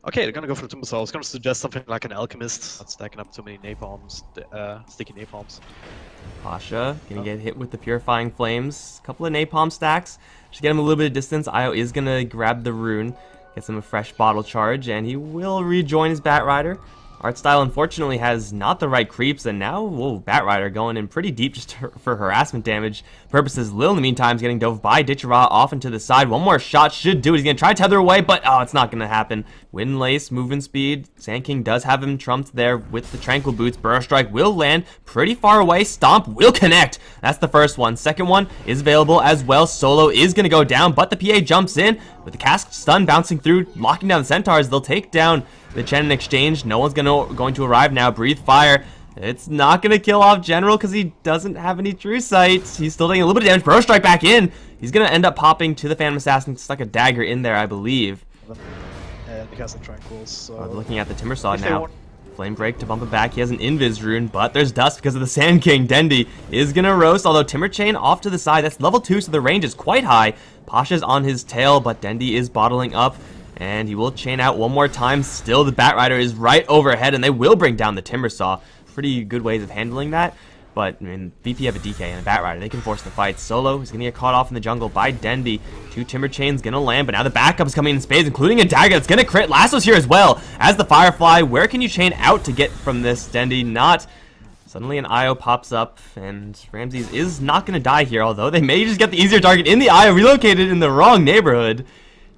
Okay, they're gonna go for the Timbersaw. I was gonna suggest something like an Alchemist, not stacking up too many napalms, sticky napalms. Pasha gonna get hit with the Purifying Flames. A couple of napalm stacks. Just get him a little bit of distance. Io is gonna grab the rune, gets him a fresh bottle charge, and he will rejoin his Bat Rider. Art style unfortunately has not the right creeps, and now, whoa, Bat Rider going in pretty deep just for harassment damage purposes. Lil in the meantime is getting dove by Ditchera off into the side. One more shot should do it. He's gonna try to tether away, but oh, it's not gonna happen. Windlace, movement speed. Sand King does have him trumped there with the Tranquil Boots. Burrow Strike will land pretty far away. Stomp will connect. That's the first one. Second one is available as well. Solo is gonna go down, but the PA jumps in with the Cask Stun bouncing through, locking down the Centaurs. They'll take down the Chen in exchange. No one's going to arrive now. Breathe Fire. It's not going to kill off General because he doesn't have any True Sight. He's still taking a little bit of damage. Burrow Strike back in. He's going to end up popping to the Phantom Assassin. Stuck a dagger in there, I believe. And he has the Tranquils, so... Looking at the Timbersaw now. Flame Break to bump it back. He has an Invis rune, but there's dust because of the Sand King. Dendi is going to roast, although Timber Chain off to the side. That's level 2, so the range is quite high. Pasha's on his tail, but Dendi is bottling up. And he will chain out one more time. Still, the Bat Rider is right overhead, and they will bring down the Timbersaw. Pretty good ways of handling that. But, I mean, VP have a DK and a Bat Rider. They can force the fight. Solo is going to get caught off in the jungle by Dendi. 2 Timber Chains going to land, but now the backup is coming in spades, including a dagger that's going to crit. Lasso's here as well as the Firefly. Where can you chain out to get from this, Dendi? Not. Suddenly an Io pops up, and Ramses is not going to die here, although they may just get the easier target in the Io, relocated in the wrong neighborhood.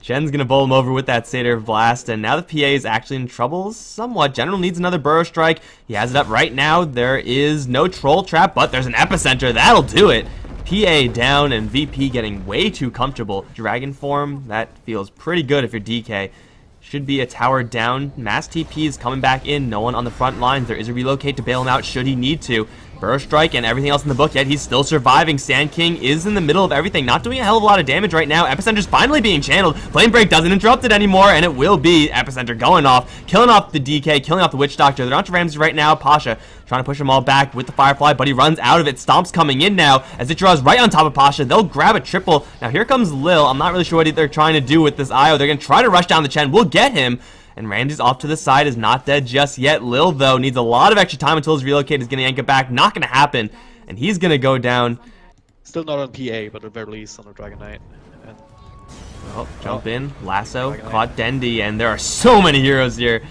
Chen's going to bowl him over with that Satyr Blast, and now the PA is actually in trouble somewhat. General needs another Burrow Strike. He has it up right now. There is no Troll Trap, but there's an Epicenter. That'll do it. PA down, and VP getting way too comfortable. Dragon Form, that feels pretty good if you're DK. Should be a tower down. Mass TP is coming back in. No one on the front lines. There is a relocate to bail him out should he need to. Burrow Strike and everything else in the book, yet he's still surviving. Sand King is in the middle of everything, not doing a hell of a lot of damage right now. Epicenter's finally being channeled. Flame Break doesn't interrupt it anymore, and it will be Epicenter going off, killing off the DK, killing off the Witch Doctor. They're on to Ramses right now. Pasha trying to push them all back with the Firefly, but he runs out of it. Stomp's coming in now as it draws right on top of Pasha. They'll grab a triple. Now here comes Lil. I'm not really sure what they're trying to do with this Io. They're going to try to rush down the Chen. We'll get him. And Ramses off to the side is not dead just yet. Lil, though, needs a lot of extra time until his relocate is going to yank it back. Not going to happen. And he's going to go down. Still not on PA, but at the very least on the Dragon Knight. And... Oh, jump in. Lasso. Caught Dendi. And there are so many heroes here.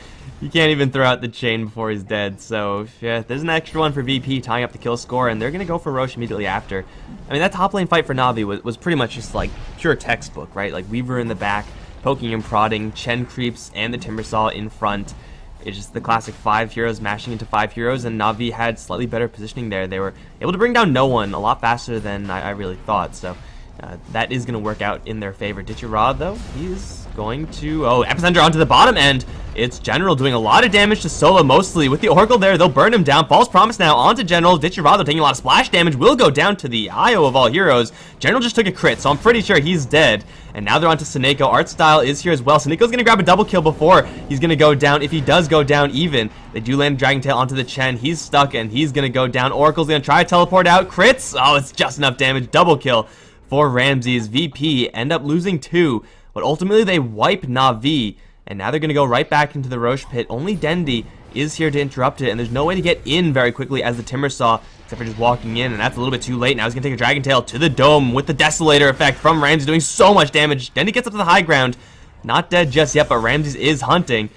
You can't even throw out the chain before he's dead. So, yeah, there's an extra one for VP tying up the kill score. And they're going to go for Roche immediately after. I mean, that top lane fight for Navi was pretty much just like pure textbook, right? Like Weaver in the back, poking and prodding, Chen creeps, and the Timbersaw in front. It's just the classic 5 heroes mashing into 5 heroes, and Navi had slightly better positioning there. They were able to bring down no one a lot faster than I really thought, so that is going to work out in their favor. Ditchera, though, he's going to... Oh, Epicenter onto the bottom end. It's General doing a lot of damage to Solo mostly. With the Oracle there, they'll burn him down. False Promise now onto General. Ditchera, though, taking a lot of splash damage, will go down to the Io of all heroes. General just took a crit, so I'm pretty sure he's dead. And now they're onto Seneko. Art Style is here as well. Seneko's going to grab a double kill before he's going to go down. If he does go down even, they do land Dragon Tail onto the Chen. He's stuck, and he's going to go down. Oracle's going to try to teleport out. Crits. Oh, it's just enough damage. Double kill for Ramses. VP end up losing 2, but ultimately they wipe Navi. And now they're going to go right back into the Roche pit. Only Dendi is here to interrupt it, and there's no way to get in very quickly as the Timbersaw, except for just walking in, and that's a little bit too late. Now he's going to take a Dragon Tail to the dome with the Desolator effect from Ramses doing so much damage. Dendi gets up to the high ground. Not dead just yet, but Ramses is hunting.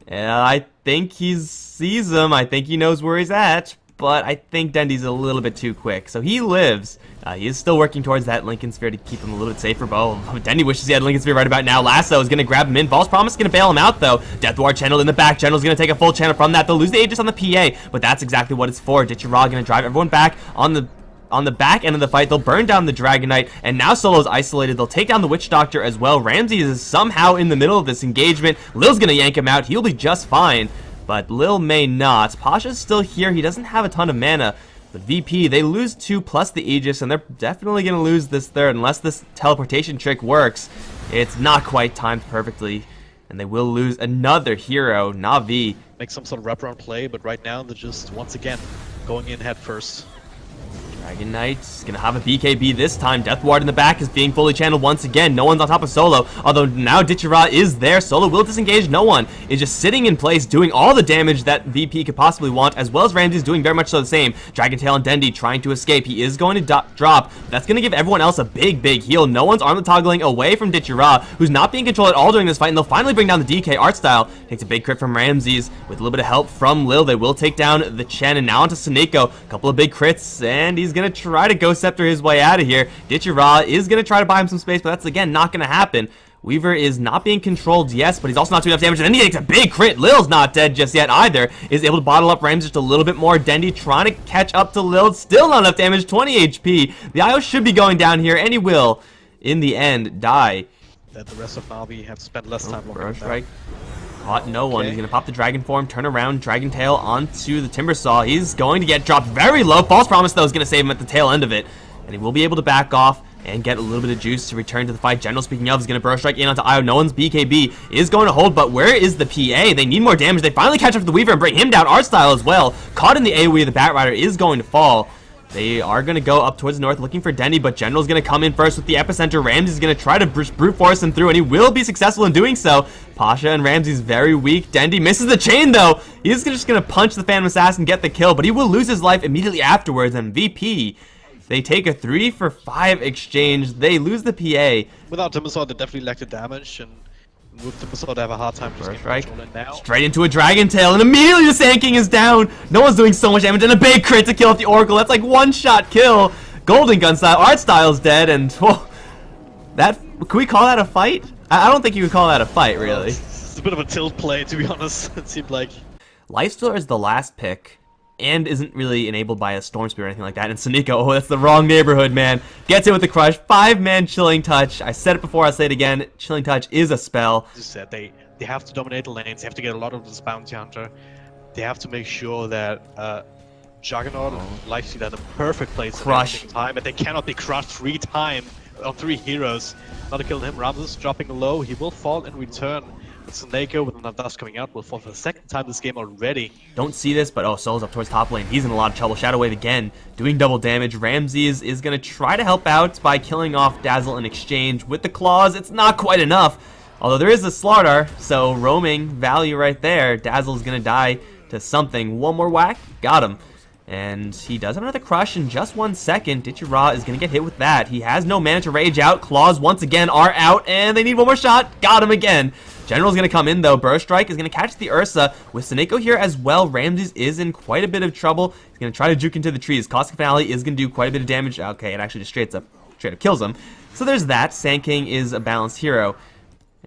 I think he sees him. I think he knows where he's at, but I think Dendi's a little bit too quick. So he lives. He is still working towards that Lincoln Sphere to keep him a little bit safer. But Dendi wishes he had Lincoln Sphere right about now. Lasso is going to grab him in. False Promise is going to bail him out, though. Death Ward channeled in the back. General's going to take a full channel from that. They'll lose the Aegis on the PA, but that's exactly what it's for. Ditchera going to drive everyone back on the back end of the fight. They'll burn down the Dragon Knight, and now Solo's isolated. They'll take down the Witch Doctor as well. Ramses is somehow in the middle of this engagement. Lil's going to yank him out. He'll be just fine, but Lil may not. Pasha's still here. He doesn't have a ton of mana. But VP, they lose 2 plus the Aegis, and they're definitely going to lose this third unless this teleportation trick works. It's not quite timed perfectly, and they will lose another hero, Navi. Make some sort of wraparound play, but right now they're just, once again, going in head first. Dragon Knight's gonna have a BKB this time. Death Ward in the back is being fully channeled once again. No one's on top of Solo, although now Ditchira is there. Solo will disengage. No one is just sitting in place, doing all the damage that VP could possibly want, as well as Ramsey's doing very much so the same. Dragon Tail and Dendi trying to escape. He is going to drop. That's gonna give everyone else a big heal. No one's armor toggling away from Ditchira, who's not being controlled at all during this fight, and they'll finally bring down the DK. Art Style takes a big crit from Ramses with a little bit of help from Lil. They will take down the Chen, and now onto Suneko. A couple of big crits, and he's gonna try to Ghost Scepter his way out of here. Ditchira is gonna try to buy him some space, but that's again not gonna happen. Weaver is not being controlled, yes, but he's also not doing enough damage, and then he takes a big crit. Lil's not dead just yet either. Is able to bottle up Ramses just a little bit more. Dendi trying to catch up to Lil. Still not enough damage, 20 HP. The IO should be going down here, and he will, in the end, die. That the rest of NAVI have spent less time looking right. Caught no one. He's going to pop the Dragon form, turn around, Dragon Tail onto the Timber Saw. He's going to get dropped very low. False Promise, though, is going to save him at the tail end of it. And he will be able to back off and get a little bit of juice to return to the fight. General, speaking of, is going to Burrow Strike in onto Io. No one's BKB is going to hold, but where is the PA? They need more damage. They finally catch up to the Weaver and bring him down. Art Style as well. Caught in the AoE, the Bat Rider is going to fall. They are going to go up towards the north looking for Dendi, but General's going to come in first with the Epicenter. Ramsey's going to try to brute force him through, and he will be successful in doing so. Pasha and Ramsey's very weak. Dendi misses the chain, though. He's just going to punch the Phantom Assassin, get the kill, but he will lose his life immediately afterwards, and VP, they take a 3 for 5 exchange. They lose the PA. Without Timbersaw, they definitely lack the damage, and with Timbersaw, they have a hard time just getting control in now. Straight into a Dragon Tail, and immediately the Sand King is down. No one's doing so much damage, and a big crit to kill off the Oracle. That's like one-shot kill. Golden Gun style. Art Style's dead, and well, that, can we call that a fight? I don't think you would call that a fight, really. It's a bit of a tilt play, to be honest. It seemed like. Lifestealer is the last pick, and isn't really enabled by a Storm Spear or anything like that. And Suneko, oh, that's the wrong neighborhood, man. Gets it with the crush. 5-man Chilling Touch. I said it before, I'll say it again. Chilling Touch is a spell. As you said, they have to dominate the lanes. They have to get a lot of this Bounty Hunter. They have to make sure that Juggernaut and Lifestealer are the perfect place at every single time, and they cannot be crushed 3 times on 3 heroes. Not to kill him. Ramses dropping low. He will fall in return. Suneko with enough dust coming out will fall for the 2nd time this game already. Don't see this, but oh, Solo's up towards top lane. He's in a lot of trouble. Shadow Wave again, doing double damage. Ramses is going to try to help out by killing off Dazzle in exchange. With the claws, it's not quite enough. Although there is a Slardar, so roaming value right there. Dazzle's going to die to something. One more whack, got him. And he does have another crush in just 1 second. Ditchira is going to get hit with that. He has no mana to rage out. Claws once again are out, and they need one more shot. Got him again. General's going to come in, though. Burrow Strike is going to catch the Ursa with Suneko here as well. Ramses is in quite a bit of trouble. He's going to try to juke into the trees. Caustic Finale is going to do quite a bit of damage. Okay, it actually just straight up kills him. So there's that. Sand King is a balanced hero,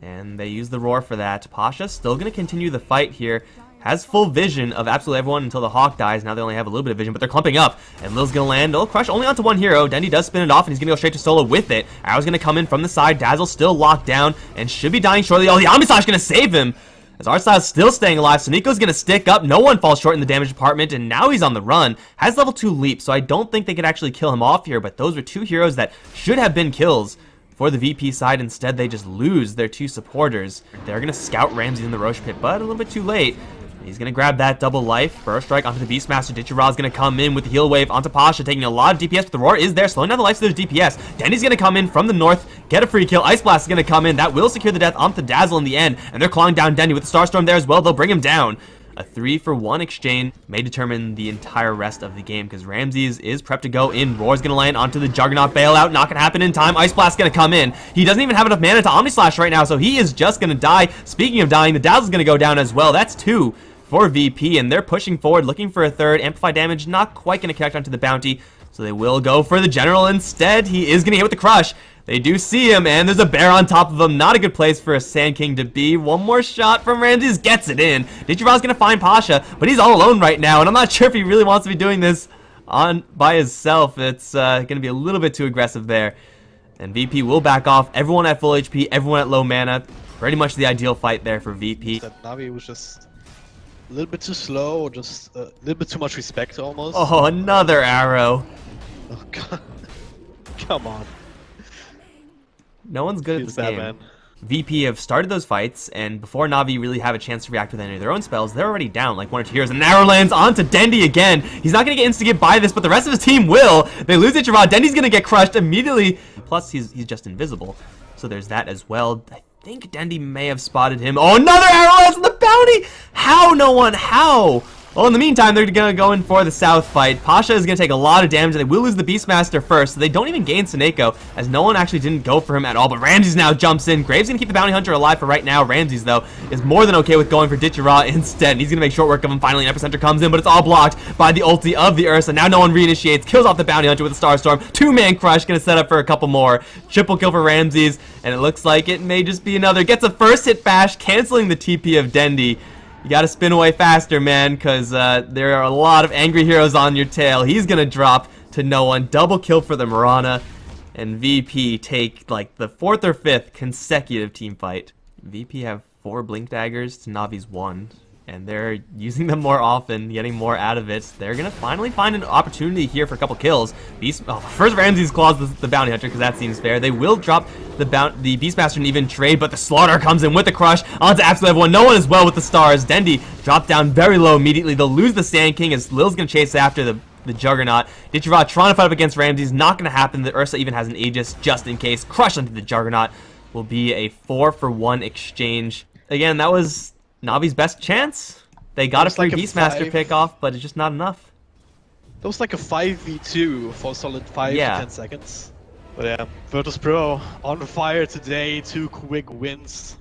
and they use the Roar for that. Pasha still going to continue the fight here. Has full vision of absolutely everyone until the Hawk dies. Now they only have a little bit of vision, but they're clumping up. And Lil's going to land. Oh, crush only onto 1 hero. Dendi does spin it off, and he's going to go straight to Solo with it. Arrow's going to come in from the side. Dazzle still locked down and should be dying shortly. Oh, the Omnislash going to save him. As Artstyle's still staying alive, Suneko's going to stick up. No one falls short in the damage department, and now he's on the run. Has level 2 leap, so I don't think they could actually kill him off here, but those were 2 heroes that should have been kills for the VP side. Instead, they just lose their 2 supporters. They're going to scout Ramsey in the Roche Pit, but a little bit too late. He's going to grab that double life. Burrow Strike onto the Beastmaster. Ditchira is going to come in with the heal wave onto Pasha, taking a lot of DPS, but the Roar is there, slowing down the life, so there's DPS. Dendi's going to come in from the north, get a free kill. Ice Blast is going to come in. That will secure the death onto Dazzle in the end, and they're clawing down Dendi with the Starstorm there as well. They'll bring him down. A 3 for 1 exchange may determine the entire rest of the game, because Ramses is prepped to go in. Roar's going to land onto the Juggernaut bailout. Not going to happen in time. Ice Blast's going to come in. He doesn't even have enough mana to Omnislash right now, so he is just going to die. Speaking of dying, the Dazzle's going to go down as well. That's 2 for VP, and they're pushing forward, looking for a 3rd. Amplify damage, not quite going to connect onto the bounty, so they will go for the General instead. He is going to hit with the crush. They do see him, and there's a bear on top of him. Not a good place for a Sand King to be. One more shot from Ramses, gets it in. Ditchira's going to find Pasha, but he's all alone right now, and I'm not sure if he really wants to be doing this by himself. It's going to be a little bit too aggressive there, and VP will back off. Everyone at full HP, everyone at low mana. Pretty much the ideal fight there for VP. That NAVI was just a little bit too slow, or just a little bit too much respect almost. Oh, another arrow. Oh god. Come on. No one's good at this game. Man. VP have started those fights, and before Navi really have a chance to react with any of their own spells, they're already down like 1 or 2 heroes. And arrow lands onto Dendi again. He's not going to get insta-get by this, but the rest of his team will. They lose Ichirot. Dendi's going to get crushed immediately. Plus, he's just invisible. So there's that as well. I think Dendi may have spotted him. Oh, another arrow lands on the bounty! How, no one? How? Well, in the meantime, they're going to go in for the south fight. Pasha is going to take a lot of damage, and they will lose the Beastmaster first, so they don't even gain Seneko, as no one actually didn't go for him at all. But Ramses now jumps in. Graves going to keep the Bounty Hunter alive for right now. Ramses, though, is more than okay with going for Ditchira instead. And he's going to make short work of him. Finally, an Epicenter comes in, but it's all blocked by the ulti of the Ursa. Now no one reinitiates, kills off the Bounty Hunter with a Starstorm. 2-man crush, going to set up for a couple more. Triple kill for Ramses, and it looks like it may just be another. Gets a first hit bash, canceling the TP of Dendi. You gotta spin away faster, man, because there are a lot of angry heroes on your tail. He's gonna drop to no one. Double kill for the Mirana. And VP take, like, the 4th or 5th consecutive team fight. VP have 4 Blink Daggers to Navi's 1. And they're using them more often, getting more out of it. They're gonna finally find an opportunity here for a couple kills. First Ramses claws the Bounty Hunter, because that seems fair. They will drop the Beastmaster and even trade, but the Slaughter comes in with the crush onto absolute level 1. No one is well with the stars. Dendi dropped down very low immediately. They'll lose the Sand King as Lil's gonna chase after the Juggernaut. Ditchira trying to fight up against Ramses. Not gonna happen. The Ursa even has an Aegis just in case. Crush onto the Juggernaut will be a 4-for-1 exchange. Again, that was Navi's best chance. They got a free Beastmaster pick off, but it's just not enough. That was like a 5v2 for a solid 5 to 10 seconds. But yeah, Virtus.pro on fire today. 2 quick wins.